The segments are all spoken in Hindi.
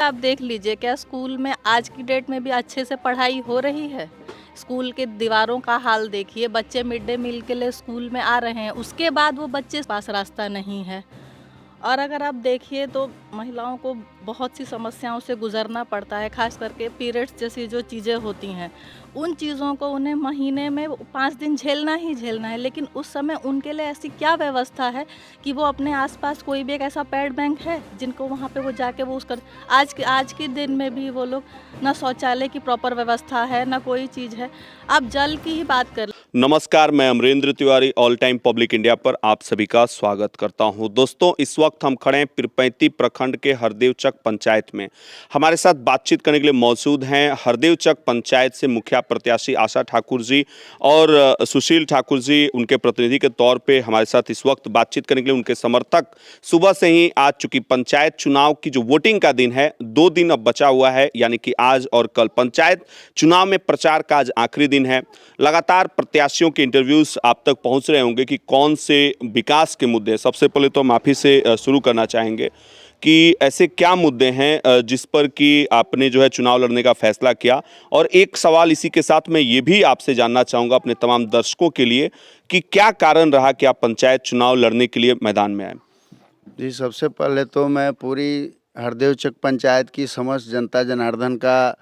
आप देख लीजिए, क्या स्कूल में आज की डेट में भी अच्छे से पढ़ाई हो रही है? स्कूल के दीवारों का हाल देखिए, बच्चे मिड डे मील के लिए स्कूल में आ रहे हैं, उसके बाद वो बच्चे पास रास्ता नहीं है। और अगर आप देखिए तो महिलाओं को बहुत सी समस्याओं से गुजरना पड़ता है, खास करके पीरियड्स जैसी जो चीज़ें होती हैं, उन चीज़ों को उन्हें महीने में 5 दिन झेलना ही झेलना है। लेकिन उस समय उनके लिए ऐसी क्या व्यवस्था है कि वो अपने आस-पास कोई भी एक ऐसा पैड बैंक है, जिनको वहाँ पे वो जाके वो उसका आज के दिन में भी वो लोग ना शौचालय की प्रॉपर व्यवस्था है, ना कोई चीज़ है। आप जल की ही बात कर नमस्कार, मैं Amrendra Tiwari all time public India पर आप सभी का स्वागत करता हूं। दोस्तों, इस वक्त हम खड़े हैं पिरपैंती प्रखंड के हरदेवचक पंचायत में। हमारे साथ बातचीत करने के लिए मौजूद हैं हरदेवचक पंचायत से मुखिया प्रत्याशी आशा ठाकुर जी और सुशील ठाकुर जी उनके प्रतिनिधि के तौर पे हमारे साथ इस वक्त बातचीत करने के लिए उनके समर्थक सुबह से ही आज चूंकि पंचायत चुनाव की जो वोटिंग का दिन है, 2 दिन अब बचा हुआ है, यानी कि आज और कल पंचायत चुनाव में प्रचार का आज आखिरी दिन है। लगातार प्रत्याशियों के इंटरव्यूज आप तक पहुंच रहे होंगे कि कौन से विकास के मुद्दे। सबसे पहले तो माफी से शुरू करना चाहेंगे कि ऐसे क्या मुद्दे हैं जिस पर कि आपने जो है चुनाव लड़ने का फैसला किया। और एक सवाल इसी के साथ मैं ये भी आपसे जानना चाहूंगा अपने तमाम दर्शकों के लिए कि क्या कारण रहा कि आप पंचायत चुनाव लड़ने के लिए मैदान में आए। जी, सबसे पहले तो मैं पूरी हरदेवचक पंचायत की समस्त जनता जनार्दन का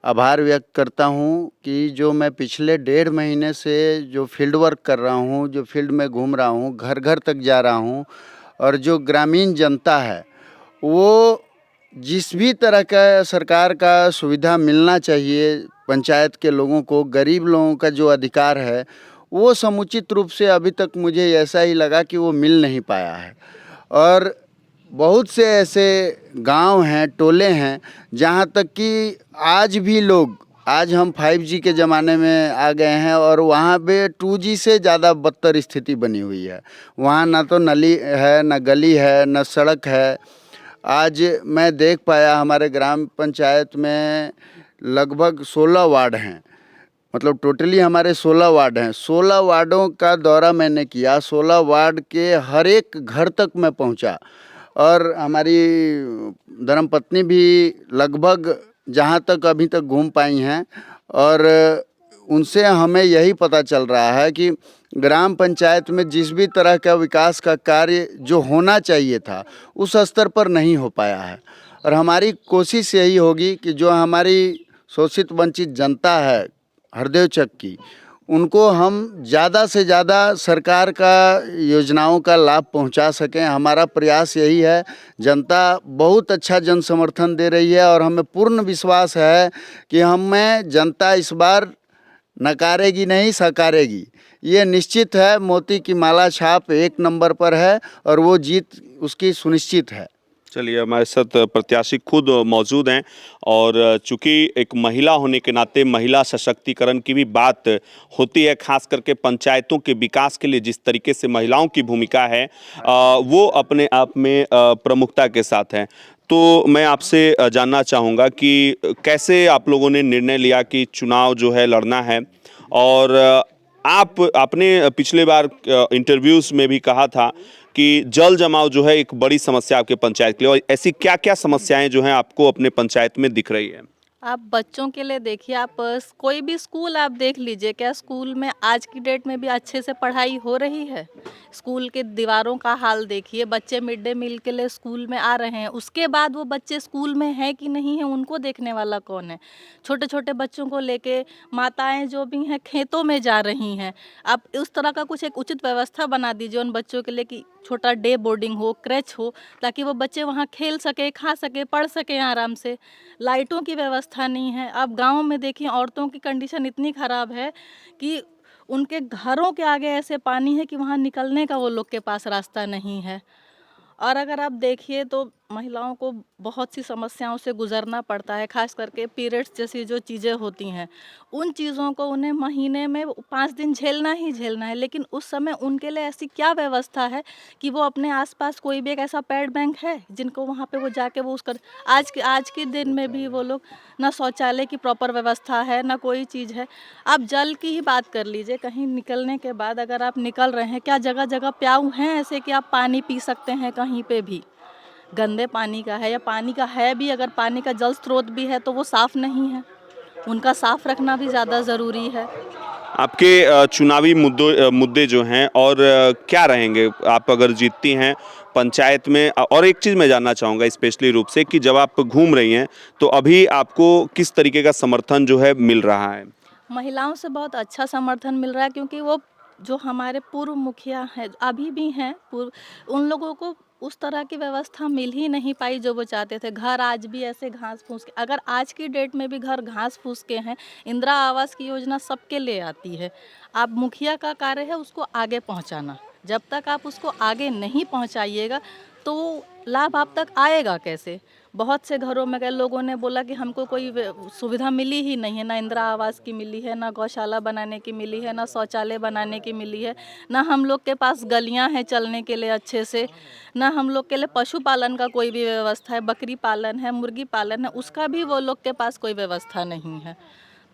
आभार व्यक्त करता हूँ कि जो मैं पिछले 1.5 महीने से जो फील्ड वर्क कर रहा हूँ, जो फील्ड में घूम रहा हूँ, घर-घर तक जा रहा हूँ और जो ग्रामीण जनता है, वो जिस भी तरह का सरकार का सुविधा मिलना चाहिए पंचायत के लोगों को, गरीब लोगों का जो अधिकार है, वो समुचित रूप से अभी तक मुझे ऐसा ही लगा कि वो मिल नहीं पाया है। और बहुत से ऐसे गांव हैं, टोले हैं, जहां तक कि आज हम 5G के ज़माने में आ गए हैं और वहाँ पे 2G से ज़्यादा बदतर स्थिति बनी हुई है। वहाँ ना तो नली है, ना गली है, ना सड़क है। आज मैं देख पाया हमारे ग्राम पंचायत में लगभग 16 वार्ड हैं। मतलब टोटली हमारे 16 वार्ड हैं। 16 वार्डों का दौरा मैंने किया, 16 वार्ड के हर एक घर तक मैं पहुंचा और हमारी धर्मपत्नी भी लगभग जहां तक अभी तक घूम पाई हैं और उनसे हमें यही पता चल रहा है कि ग्राम पंचायत में जिस भी तरह का विकास का कार्य जो होना चाहिए था, उस स्तर पर नहीं हो पाया है। और हमारी कोशिश यही होगी कि जो हमारी शोषित वंचित जनता है हरदेवचक की, उनको हम ज़्यादा से ज़्यादा सरकार का योजनाओं का लाभ पहुंचा सकें। हमारा प्रयास यही है। जनता बहुत अच्छा जन समर्थन दे रही है और हमें पूर्ण विश्वास है कि हमें जनता इस बार नकारेगी नहीं, सकारेगी। ये निश्चित है। मोती की माला छाप 1 नंबर पर है और वो जीत उसकी सुनिश्चित है। चलिए, हमारे साथ प्रत्याशी खुद मौजूद हैं और चूंकि एक महिला होने के नाते महिला सशक्तिकरण की भी बात होती है, खास करके पंचायतों के विकास के लिए जिस तरीके से महिलाओं की भूमिका है वो अपने आप में प्रमुखता के साथ है। तो मैं आपसे जानना चाहूँगा कि कैसे आप लोगों ने निर्णय लिया कि चुनाव जो है लड़ना है। और आपने पिछले बार इंटरव्यूज में भी कहा था कि जल जमाव जो है एक बड़ी समस्या आपके पंचायत के लिए, और ऐसी क्या क्या समस्याएं जो हैं आपको अपने पंचायत में दिख रही है। आप बच्चों के लिए देखिए, आप कोई भी स्कूल आप देख लीजिए, क्या स्कूल में आज की डेट में भी अच्छे से पढ़ाई हो रही है? स्कूल के दीवारों का हाल देखिए, बच्चे मिड डे मील के लिए स्कूल में आ रहे हैं, उसके बाद वो बच्चे स्कूल में हैं कि नहीं है, उनको देखने वाला कौन है? छोटे छोटे बच्चों को लेके माताएं जो भी हैं खेतों में जा रही हैं। आप उस तरह का कुछ एक उचित व्यवस्था बना दीजिए उन बच्चों के लिए कि छोटा डे बोर्डिंग हो, क्रैच हो, ताकि वो बच्चे वहाँ खेल सके, खा सके, पढ़ सकें आराम से। लाइटों की व्यवस्था नहीं है। आप गाँव में देखिए, औरतों की कंडीशन इतनी ख़राब है कि उनके घरों के आगे ऐसे पानी है कि वहाँ निकलने का वो लोग के पास रास्ता नहीं है। और अगर आप देखिए तो महिलाओं को बहुत सी समस्याओं से गुजरना पड़ता है, खास करके पीरियड्स जैसी जो चीज़ें होती हैं, उन चीज़ों को उन्हें महीने में 5 दिन झेलना ही झेलना है। लेकिन उस समय उनके लिए ऐसी क्या व्यवस्था है कि वो अपने आसपास कोई भी एक ऐसा पैड बैंक है, जिनको वहाँ पे वो जाके वो उसका आज के दिन में भी वो लोग ना शौचालय की प्रॉपर व्यवस्था है, ना कोई चीज़ है। आप जल की ही बात कर लीजिए, कहीं निकलने के बाद अगर आप निकल रहे हैं, क्या जगह-जगह प्याऊ हैं ऐसे कि आप पानी पी सकते हैं कहीं पे भी? गंदे पानी का है, या पानी का है भी, अगर पानी का जल स्रोत भी है तो वो साफ़ नहीं है। उनका साफ़ रखना भी ज़्यादा ज़रूरी है। आपके चुनावी मुद्दे जो हैं और क्या रहेंगे आप अगर जीतती हैं पंचायत में? और एक चीज़ मैं जानना चाहूँगा स्पेशली रूप से कि जब आप घूम रही हैं तो अभी आपको किस तरीके का समर्थन जो है मिल रहा है? महिलाओं से बहुत अच्छा समर्थन मिल रहा है, क्योंकि वो जो हमारे पूर्व मुखिया हैं, अभी भी हैं, पूर्व उन लोगों को उस तरह की व्यवस्था मिल ही नहीं पाई जो वो चाहते थे। घर आज भी ऐसे घास फूस के, अगर आज की डेट में भी घर घास फूस के हैं, इंदिरा आवास की योजना सबके लिए आती है। आप मुखिया का कार्य है उसको आगे पहुंचाना। जब तक आप उसको आगे नहीं पहुंचाइएगा तो लाभ आप तक आएगा कैसे? बहुत से घरों में गए, लोगों ने बोला कि हमको कोई सुविधा मिली ही नहीं है, ना इंदिरा आवास की मिली है, ना गौशाला बनाने की मिली है, ना शौचालय बनाने की मिली है, ना हम लोग के पास गलियां हैं चलने के लिए अच्छे से, ना हम लोग के लिए पशुपालन का कोई भी व्यवस्था है, बकरी पालन है, मुर्गी पालन है, उसका भी वो लोग के पास कोई व्यवस्था नहीं है।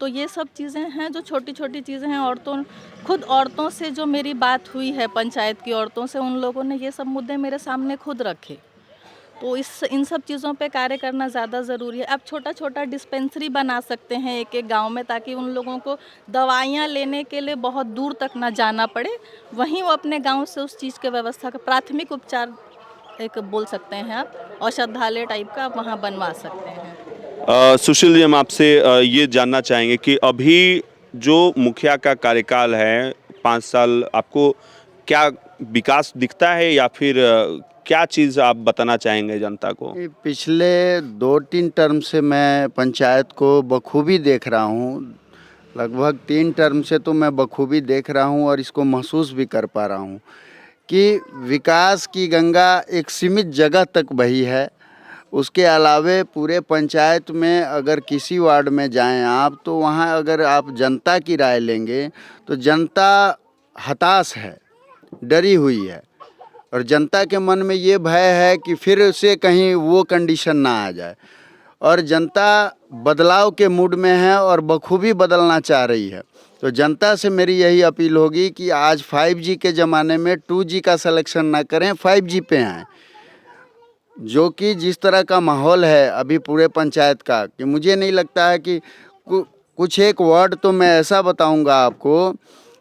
तो ये सब चीज़ें हैं जो छोटी छोटी चीज़ें हैं। खुद औरतों से जो मेरी बात हुई है, पंचायत की औरतों से, उन लोगों ने ये सब मुद्दे मेरे सामने खुद रखे। तो इन सब चीज़ों पे कार्य करना ज़्यादा ज़रूरी है। अब छोटा-छोटा डिस्पेंसरी बना सकते हैं एक-एक गाँव में, ताकि उन लोगों को दवाइयाँ लेने के लिए बहुत दूर तक ना जाना पड़े। वहीं वो अपने गाँव से उस चीज़ की व्यवस्था का प्राथमिक उपचार, एक बोल सकते हैं आप, औषधालय टाइप का आप वहाँ बनवा सकते हैं। सुशील जी, हम आपसे ये जानना चाहेंगे कि अभी जो मुखिया का कार्यकाल है 5 साल, आपको क्या विकास दिखता है या फिर क्या चीज़ आप बताना चाहेंगे जनता को? ये पिछले 2-3 टर्म से मैं पंचायत को बखूबी देख रहा हूँ। लगभग 3 टर्म से तो मैं बखूबी देख रहा हूँ और इसको महसूस भी कर पा रहा हूँ कि विकास की गंगा एक सीमित जगह तक बही है। उसके अलावे पूरे पंचायत में अगर किसी वार्ड में जाएँ आप, तो वहाँ अगर आप जनता की राय लेंगे तो जनता हताश है, डरी हुई है, और जनता के मन में ये भय है कि फिर से कहीं वो कंडीशन ना आ जाए, और जनता बदलाव के मूड में है और बखूबी बदलना चाह रही है। तो जनता से मेरी यही अपील होगी कि आज 5G के ज़माने में 2G का सिलेक्शन ना करें, 5G पे आएँ। जो कि जिस तरह का माहौल है अभी पूरे पंचायत का, कि मुझे नहीं लगता है कि कुछ एक वर्ड तो मैं ऐसा बताऊंगा आपको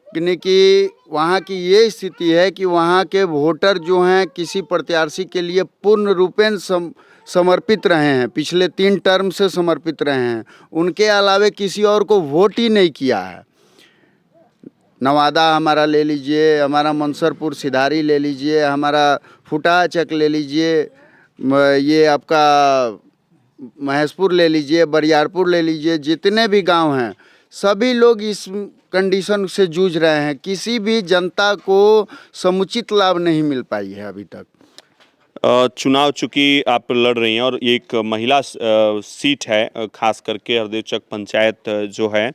कि वहाँ की ये स्थिति है कि वहाँ के वोटर जो हैं किसी प्रत्याशी के लिए पूर्ण रूपेण समर्पित रहे हैं, पिछले 3 टर्म से समर्पित रहे हैं, उनके अलावे किसी और को वोट ही नहीं किया है। नवादा हमारा ले लीजिए, हमारा मंसरपुर सिधारी ले लीजिए, हमारा फुटाचक ले लीजिए, ये आपका महेशपुर ले लीजिए, बरियारपुर ले लीजिए, जितने भी गांव हैं सभी लोग इस कंडीशन से जूझ रहे हैं। किसी भी जनता को समुचित लाभ नहीं मिल पाई है अभी तक। चुनाव चूंकि आप लड़ रही हैं और ये एक महिला सीट है, खास करके हरदेवचक पंचायत जो है,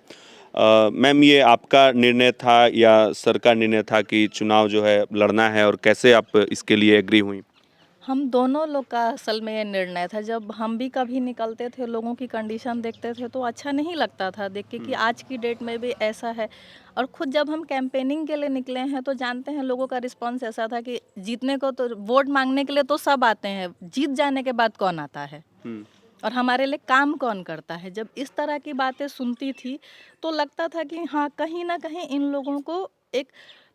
मैम, ये आपका निर्णय था या सर का निर्णय था कि चुनाव जो है लड़ना है, और कैसे आप इसके लिए एग्री हुई? हम दोनों लोग का असल में ये निर्णय था। जब हम भी कभी निकलते थे, लोगों की कंडीशन देखते थे तो अच्छा नहीं लगता था देख के कि आज की डेट में भी ऐसा है। और खुद जब हम कैंपेनिंग के लिए निकले हैं तो जानते हैं लोगों का रिस्पांस ऐसा था कि जीतने को तो, वोट मांगने के लिए तो सब आते हैं, जीत जाने के बाद कौन आता है और हमारे लिए काम कौन करता है। जब इस तरह की बातें सुनती थी तो लगता था कि हाँ, कहीं ना कहीं इन लोगों को एक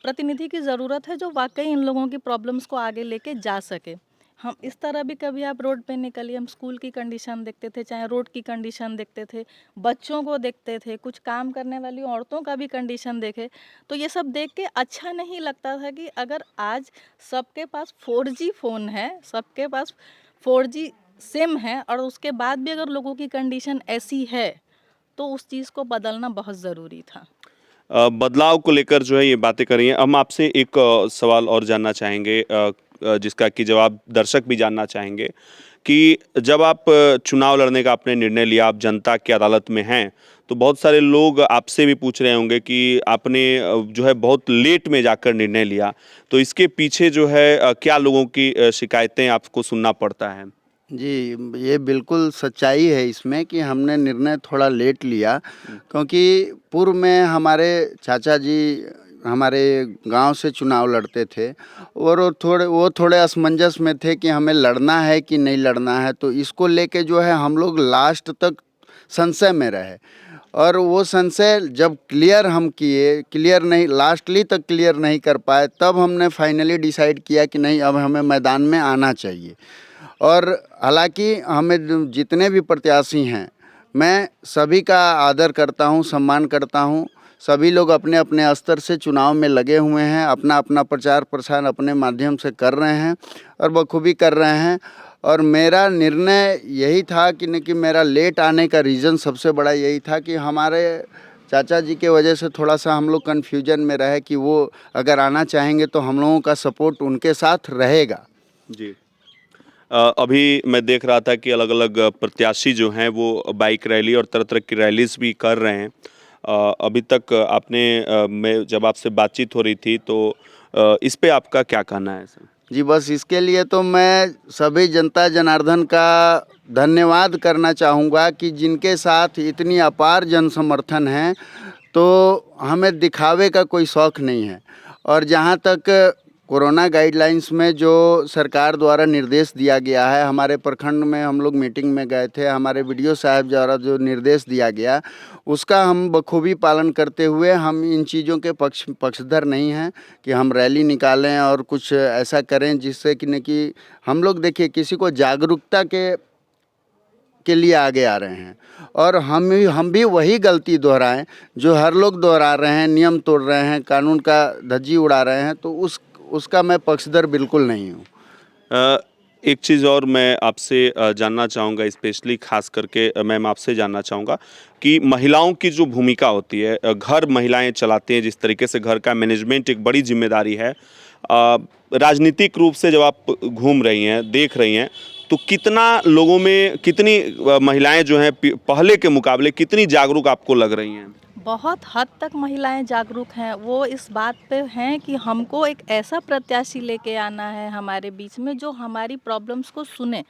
प्रतिनिधि की ज़रूरत है जो वाकई इन लोगों की प्रॉब्लम्स को आगे लेके जा सके। हम इस तरह भी कभी आप रोड पे निकलिए, हम स्कूल की कंडीशन देखते थे, चाहे रोड की कंडीशन देखते थे, बच्चों को देखते थे, कुछ काम करने वाली औरतों का भी कंडीशन देखे, तो ये सब देख के अच्छा नहीं लगता था कि अगर आज सबके पास 4G फ़ोन है, सबके पास 4G सिम है, और उसके बाद भी अगर लोगों की कंडीशन ऐसी है तो उस चीज़ को बदलना बहुत ज़रूरी था। बदलाव को लेकर जो है ये बातें कर रही हैं। हम आपसे एक सवाल और जानना चाहेंगे, जिसका कि जवाब दर्शक भी जानना चाहेंगे कि जब आप चुनाव लड़ने का आपने निर्णय लिया, आप जनता की अदालत में हैं, तो बहुत सारे लोग आपसे भी पूछ रहे होंगे कि आपने जो है बहुत लेट में जाकर निर्णय लिया, तो इसके पीछे जो है क्या लोगों की शिकायतें आपको सुनना पड़ता है? जी, ये बिल्कुल सच्चाई है इसमें कि हमने निर्णय थोड़ा लेट लिया, क्योंकि पूर्व में हमारे चाचा जी हमारे गांव से चुनाव लड़ते थे और वो थोड़े असमंजस में थे कि हमें लड़ना है कि नहीं लड़ना है। तो इसको लेके जो है हम लोग लास्ट तक संशय में रहे और वो संशय जब क्लियर नहीं, लास्टली तक क्लियर नहीं कर पाए, तब हमने फाइनली डिसाइड किया कि नहीं, अब हमें मैदान में आना चाहिए। और हालांकि हमें जितने भी प्रत्याशी हैं, मैं सभी का आदर करता हूं, सम्मान करता हूं। सभी लोग अपने अपने स्तर से चुनाव में लगे हुए हैं, अपना अपना प्रचार प्रसार अपने माध्यम से कर रहे हैं और बखूबी कर रहे हैं। और मेरा निर्णय यही था कि मेरा लेट आने का रीज़न सबसे बड़ा यही था कि हमारे चाचा जी के वजह से थोड़ा सा हम लोग कन्फ्यूजन में रहे कि वो अगर आना चाहेंगे तो हम लोगों का सपोर्ट उनके साथ रहेगा। जी। अभी मैं देख रहा था कि अलग अलग प्रत्याशी जो हैं वो बाइक रैली और तरह तरह की रैलीज भी कर रहे हैं। अभी तक आपने मैं जब आपसे बातचीत हो रही थी तो इस पे आपका क्या कहना है सर? जी, बस इसके लिए तो मैं सभी जनता जनार्दन का धन्यवाद करना चाहूँगा कि जिनके साथ इतनी अपार जन समर्थन है, तो हमें दिखावे का कोई शौक़ नहीं है। और जहाँ तक कोरोना गाइडलाइंस में जो सरकार द्वारा निर्देश दिया गया है, हमारे प्रखंड में हम लोग मीटिंग में गए थे, हमारे वीडियो साहब द्वारा जो निर्देश दिया गया उसका हम बखूबी पालन करते हुए हम इन चीज़ों के पक्षधर नहीं हैं कि हम रैली निकालें और कुछ ऐसा करें जिससे कि हम लोग देखिए किसी को जागरूकता के लिए आगे आ रहे हैं और हम भी वही गलती दोहराएं जो हर लोग दोहरा रहे हैं, नियम तोड़ रहे हैं, कानून का धज्जी उड़ा रहे हैं। तो उसका मैं पक्षधर बिल्कुल नहीं हूँ। एक चीज़ और मैं आपसे जानना चाहूँगा, स्पेशली खास करके मैम आपसे जानना चाहूँगा कि महिलाओं की जो भूमिका होती है, घर महिलाएं चलाती हैं, जिस तरीके से घर का मैनेजमेंट एक बड़ी जिम्मेदारी है। राजनीतिक रूप से जब आप घूम रही हैं, देख रही हैं, तो कितना लोगों में कितनी महिलाएं जो हैं पहले के मुकाबले कितनी जागरूक आपको लग रही हैं? बहुत हद तक महिलाएं जागरूक हैं। वो इस बात पे हैं कि हमको एक ऐसा प्रत्याशी लेके आना है हमारे बीच में जो हमारी प्रॉब्लम्स को सुने।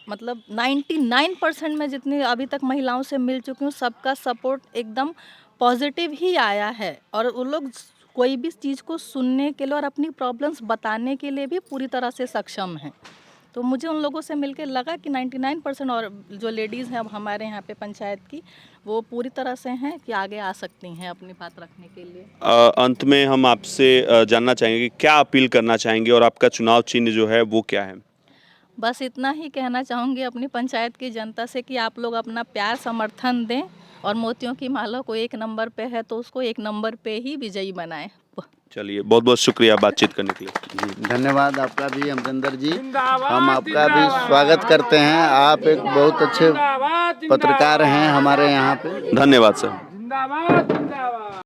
मतलब 99% में जितनी अभी तक महिलाओं से मिल चुकी हूँ, सबका सपोर्ट एकदम पॉजिटिव ही आया है और वो लोग कोई भी चीज़ को सुनने के लिए और अपनी प्रॉब्लम्स बताने के लिए भी पूरी तरह से सक्षम हैं। तो मुझे उन लोगों से मिलकर लगा कि 99% और जो लेडीज़ हैं अब हमारे यहाँ पे पंचायत की, वो पूरी तरह से हैं कि आगे आ सकती हैं अपनी बात रखने के लिए। अंत में हम आपसे जानना चाहेंगे कि क्या अपील करना चाहेंगे और आपका चुनाव चिन्ह जो है वो क्या है? बस इतना ही कहना चाहूँगी अपनी पंचायत की जनता से कि आप लोग अपना प्यार समर्थन दें और मोतियों की माला को 1 नंबर पे है तो उसको 1 नंबर पे ही विजयी बनाएं। चलिए, बहुत बहुत शुक्रिया बातचीत करने के लिए। जी, धन्यवाद आपका भी अमरिंदर जी। हम आपका भी स्वागत करते हैं। आप एक बहुत अच्छे पत्रकार हैं हमारे यहाँ पे। धन्यवाद सर।